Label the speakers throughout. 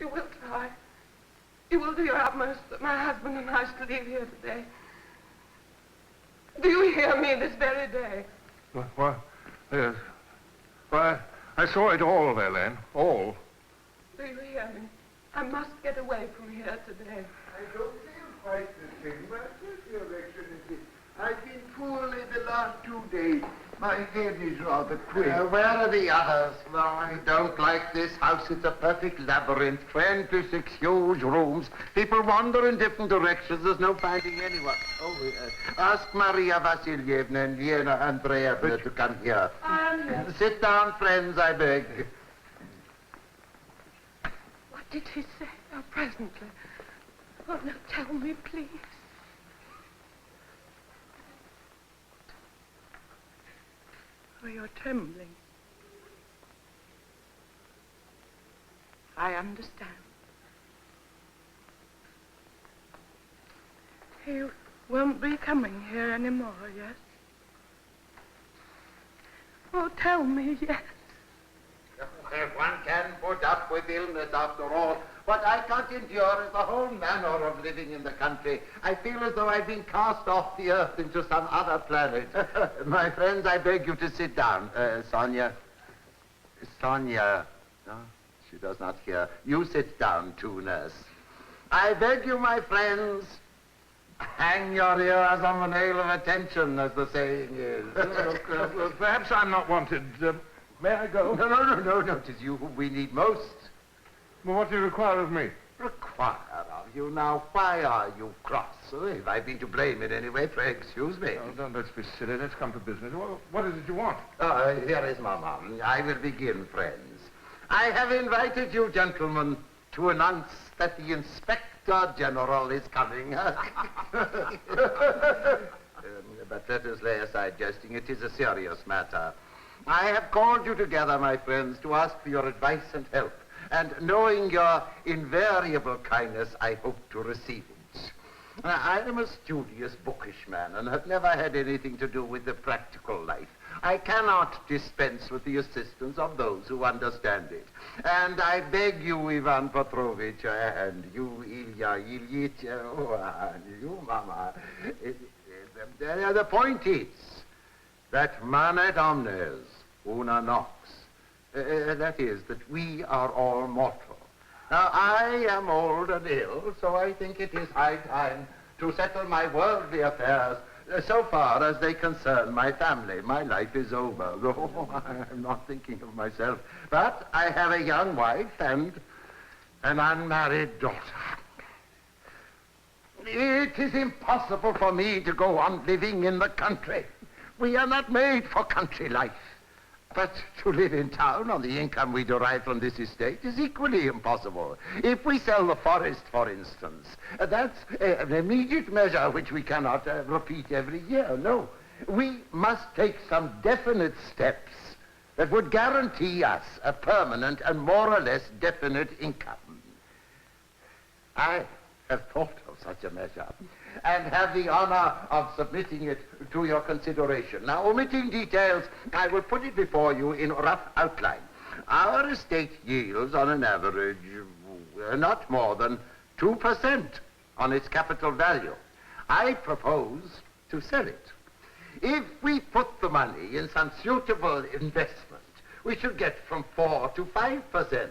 Speaker 1: You will try. You will do your utmost that my husband and I shall leave here today. Do you hear me this very day?
Speaker 2: Why, yes. Why, I saw it all, Helene. All.
Speaker 1: Do you hear me? I must get away from here today.
Speaker 3: I don't feel quite the same, but yes, Your Excellency. I've been poorly the last 2 days. My head is rather queer.
Speaker 4: Where are the others? Well, I don't like this house. It's a perfect labyrinth. 26 huge rooms. People wander in different directions. There's no finding anyone. Oh, ask Maria Vasilyevna and Helena Andreevna to come here.
Speaker 1: I am here.
Speaker 4: Sit down, friends, I beg.
Speaker 1: What did he say? Oh, presently. Oh, now tell me, please. Oh, you're trembling. I understand. You won't be coming here anymore, yes? Oh, tell me, yes.
Speaker 4: One can put up with illness after all. What I can't endure is the whole manner of living in the country. I feel as though I've been cast off the earth into some other planet. My friends, I beg you to sit down. Sonya. Sonya. No, she does not hear. You sit down too, nurse. I beg you, my friends, hang your ears on the nail of attention, as the saying is.
Speaker 2: Look, perhaps I'm not wanted. May I go?
Speaker 4: No. It is you whom we need most.
Speaker 2: Well, what do you require of me?
Speaker 4: Require of you? Now, why are you cross? If I've been to blame in any way, pray excuse me.
Speaker 2: Oh, let's be silly. Let's come to business. What is it you want?
Speaker 4: Here is Mama. I will begin, friends. I have invited you, gentlemen, to announce that the Inspector General is coming. But let us lay aside jesting. It is a serious matter. I have called you together, my friends, to ask for your advice and help. And knowing your invariable kindness, I hope to receive it. I am a studious, bookish man and have never had anything to do with the practical life. I cannot dispense with the assistance of those who understand it. And I beg you, Ivan Petrovich, and you, Ilya Ilyich, you, Mama. The point is that manet omnes, una nox. That is, that we are all mortal. Now, I am old and ill, so I think it is high time to settle my worldly affairs so far as they concern my family. My life is over. Oh, I'm not thinking of myself. But I have a young wife and an unmarried daughter. It is impossible for me to go on living in the country. We are not made for country life. But to live in town on the income we derive from this estate is equally impossible. If we sell the forest, for instance, that's an immediate measure which we cannot repeat every year. No, we must take some definite steps that would guarantee us a permanent and more or less definite income. I have thought of such a measure and have the honor of submitting it to your consideration. Now, omitting details, I will put it before you in rough outline. Our estate yields, on an average, not more than 2% on its capital value. I propose to sell it. If we put the money in some suitable investment, we should get from 4 to 5%.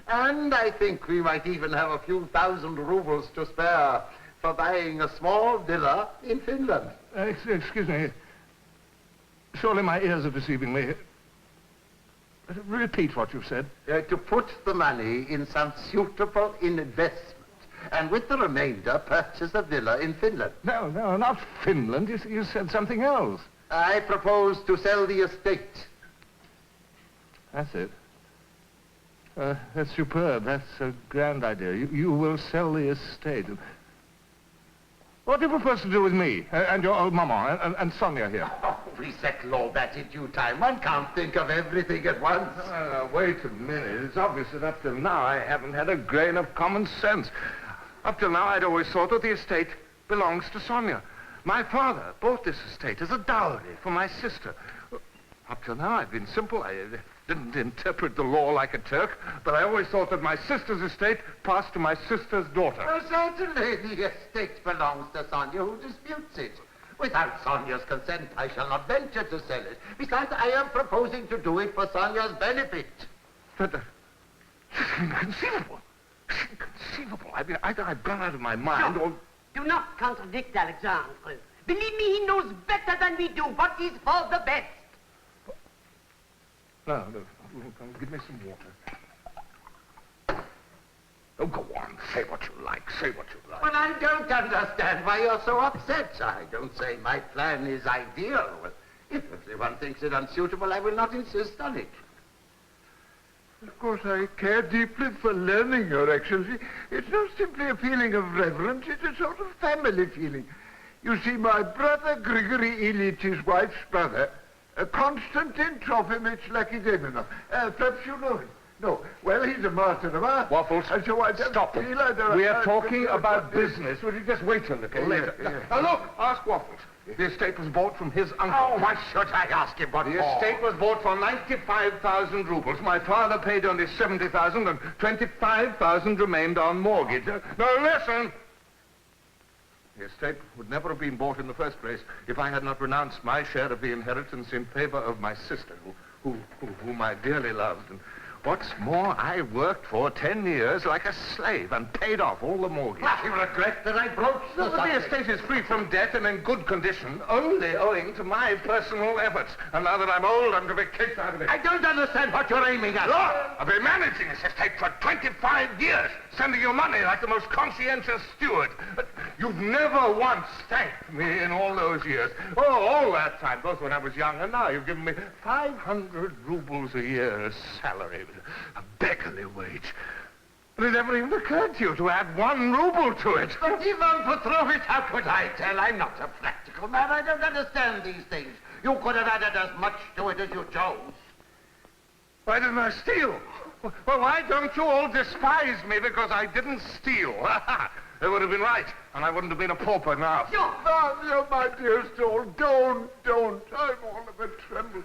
Speaker 4: And I think we might even have a few thousand rubles to spare for buying a small villa in Finland.
Speaker 2: Excuse me. Surely my ears are deceiving me. Repeat what you've said.
Speaker 4: To put the money in some suitable investment, and with the remainder purchase a villa in Finland.
Speaker 2: No, not Finland. You said something else.
Speaker 4: I propose to sell the estate.
Speaker 2: That's it. That's superb. That's a grand idea. You will sell the estate. What do you propose to do with me and your old mama and Sonya here?
Speaker 4: Oh, we settle all that in due time. One can't think of everything at once.
Speaker 2: Wait a minute. It's obvious that up till now I haven't had a grain of common sense. Up till now I'd always thought that the estate belongs to Sonya. My father bought this estate as a dowry for my sister. Up till now I've been simple. didn't interpret the law like a Turk, but I always thought that my sister's estate passed to my sister's daughter.
Speaker 4: Well, certainly the estate belongs to Sonya. Who disputes it? Without Sonya's consent, I shall not venture to sell it. Besides, I am proposing to do it for Sonya's benefit.
Speaker 2: But it's inconceivable. It's inconceivable. I mean, either I've gone out of my mind or...
Speaker 5: Do not contradict Aleksandr. Believe me, he knows better than we do what is for the best.
Speaker 2: No, give me some water. Oh, go on. Say what you like. Say what you like.
Speaker 4: But I don't understand why you're so upset. I don't say my plan is ideal. Well, if everyone thinks it unsuitable, I will not insist on it.
Speaker 3: Of course, I care deeply for learning, Your Excellency. It's not simply a feeling of reverence, it's a sort of family feeling. You see, my brother Grigory Ilyich, his wife's brother, Konstantin Trofimich Lakideminov. Perhaps you know him. No. Well, he's a master of art.
Speaker 2: Waffles,
Speaker 3: and so I don't
Speaker 2: stop
Speaker 3: feel
Speaker 2: it. We are talking about business. Will you just wait a little later? Now, look, ask Waffles. The estate was bought from his uncle.
Speaker 4: Oh, why should I ask him what
Speaker 2: The estate was bought for 95,000 rubles. My father paid only 70,000 and 25,000 remained on mortgage. Now, listen! The estate would never have been bought in the first place if I had not renounced my share of the inheritance in favor of my sister, whom I dearly loved. And what's more, I worked for 10 years like a slave and paid off all the mortgage.
Speaker 4: I regret that I broached the
Speaker 2: The
Speaker 4: subject.
Speaker 2: estate is free from debt and in good condition, only owing to my personal efforts. And now that I'm old, I'm to be kicked out of it.
Speaker 4: I don't understand what you're aiming at.
Speaker 2: Look, I've been managing this estate for 25 years, sending you money like the most conscientious steward. But you've never once thanked me in all those years. Oh, all that time, both when I was young and now. You've given me 500 rubles a year as salary, a beggarly wage. But it never even occurred to you to add 1 ruble to it.
Speaker 4: But Ivan Petrovich, how could I tell? I'm not a practical man. I don't understand these things. You could have added as much to it as you chose.
Speaker 2: Why didn't I steal? Well, why don't you all despise me because I didn't steal? They would have been right, and I wouldn't have been a pauper now.
Speaker 3: No, my dear soul, don't. I'm all of a tremble.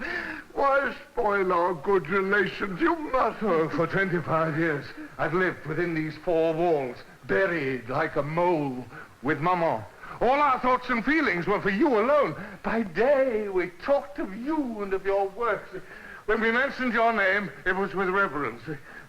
Speaker 3: Why spoil our good relations? You must.
Speaker 2: Oh, for 25 years, I've lived within these 4 walls, buried like a mole with Maman. All our thoughts and feelings were for you alone. By day, we talked of you and of your works. When we mentioned your name, it was with reverence.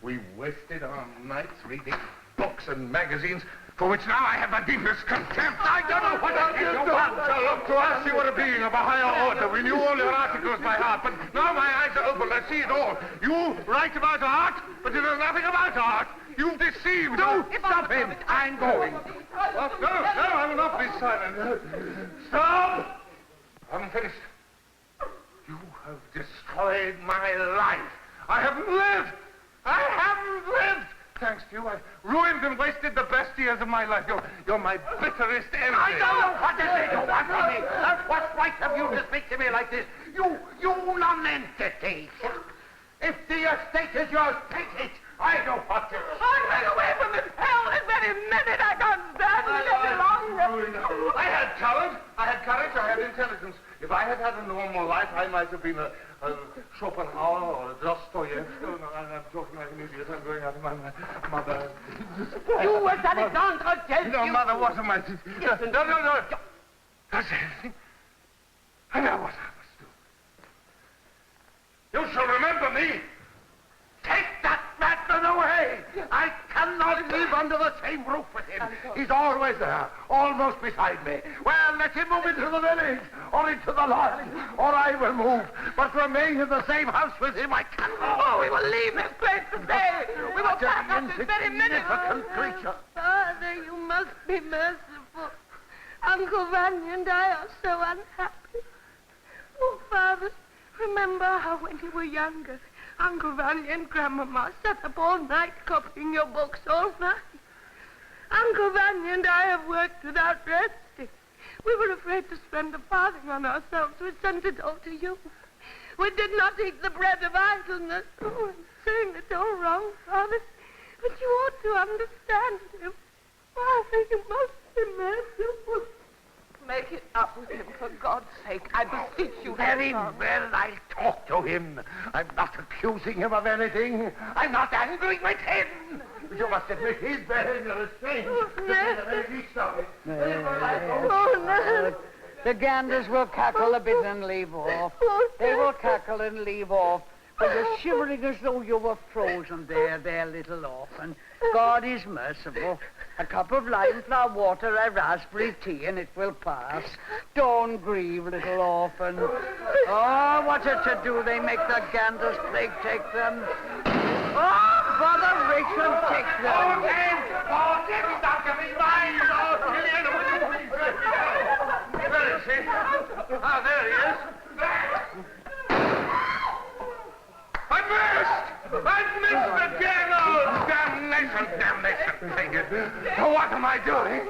Speaker 2: We wasted our nights reading books and magazines, for which now I have the deepest contempt. I don't know what you want. Look, to us you were a being of a higher order. We knew all your articles by heart, but now my eyes are open. I see it all. You write about art, but you know nothing about art. You've deceived. No, stop him. I'm going. No, I will not be silent. Stop! I'm finished. You have destroyed my life. I haven't lived. Thanks to you, I've ruined and wasted the best years of my life. You're my bitterest enemy.
Speaker 4: I don't know what it is you want from me. What right have you to speak to me like this? You non-entity. If the estate is yours, take it. I don't want it.
Speaker 1: I'm right away from this hell this very minute. I can't stand it any longer.
Speaker 2: I had courage, I had intelligence. If I had had a normal life, I might have been a Schopenhauer or a Dostoevsky. No, I'm talking like an idiot. I'm going out of my mother.
Speaker 5: You was Aleksandr dead.
Speaker 2: No, Mother, what am I to... No. That's it. I know what I must do. You shall remember me.
Speaker 4: Take that madman away! I cannot live under the same roof with him. He's always there, almost beside me. Well, let him move into the village, or into the lodge, or I will move. But remain in the same house with him, I cannot.
Speaker 1: Oh, we will leave this place today. We will pack up this very minute.
Speaker 4: Creature.
Speaker 1: Father, you must be merciful. Uncle Vanya and I are so unhappy. Oh, Father, remember how when you were younger, Uncle Vanya and Grandmama sat up all night copying your books all night. Uncle Vanya and I have worked without resting. We were afraid to spend a farthing on ourselves. We sent it all to you. We did not eat the bread of idleness. Oh, I'm saying it's all wrong, Father. But you ought to understand him. Father, you must be merciful. Make it up with him, for God's sake. I beseech you.
Speaker 4: Very well, I'll talk to him. I'm not accusing him of anything. I'm not angry with him. You must admit his behavior is strange.
Speaker 1: Oh, no.
Speaker 6: The ganders will cackle a bit and leave off. They will cackle and leave off. But you're shivering as though you were frozen there, little orphan. God is merciful. A cup of lime flower water, a raspberry tea, and it will pass. Don't grieve, little orphan. Oh, what's it to do? They make the ganders plague take them. Oh, botheration take them.
Speaker 4: Oh, he's out of his mind. Where is he? Ah, there he is. I missed again! Oh, damnation, take it. What am I doing?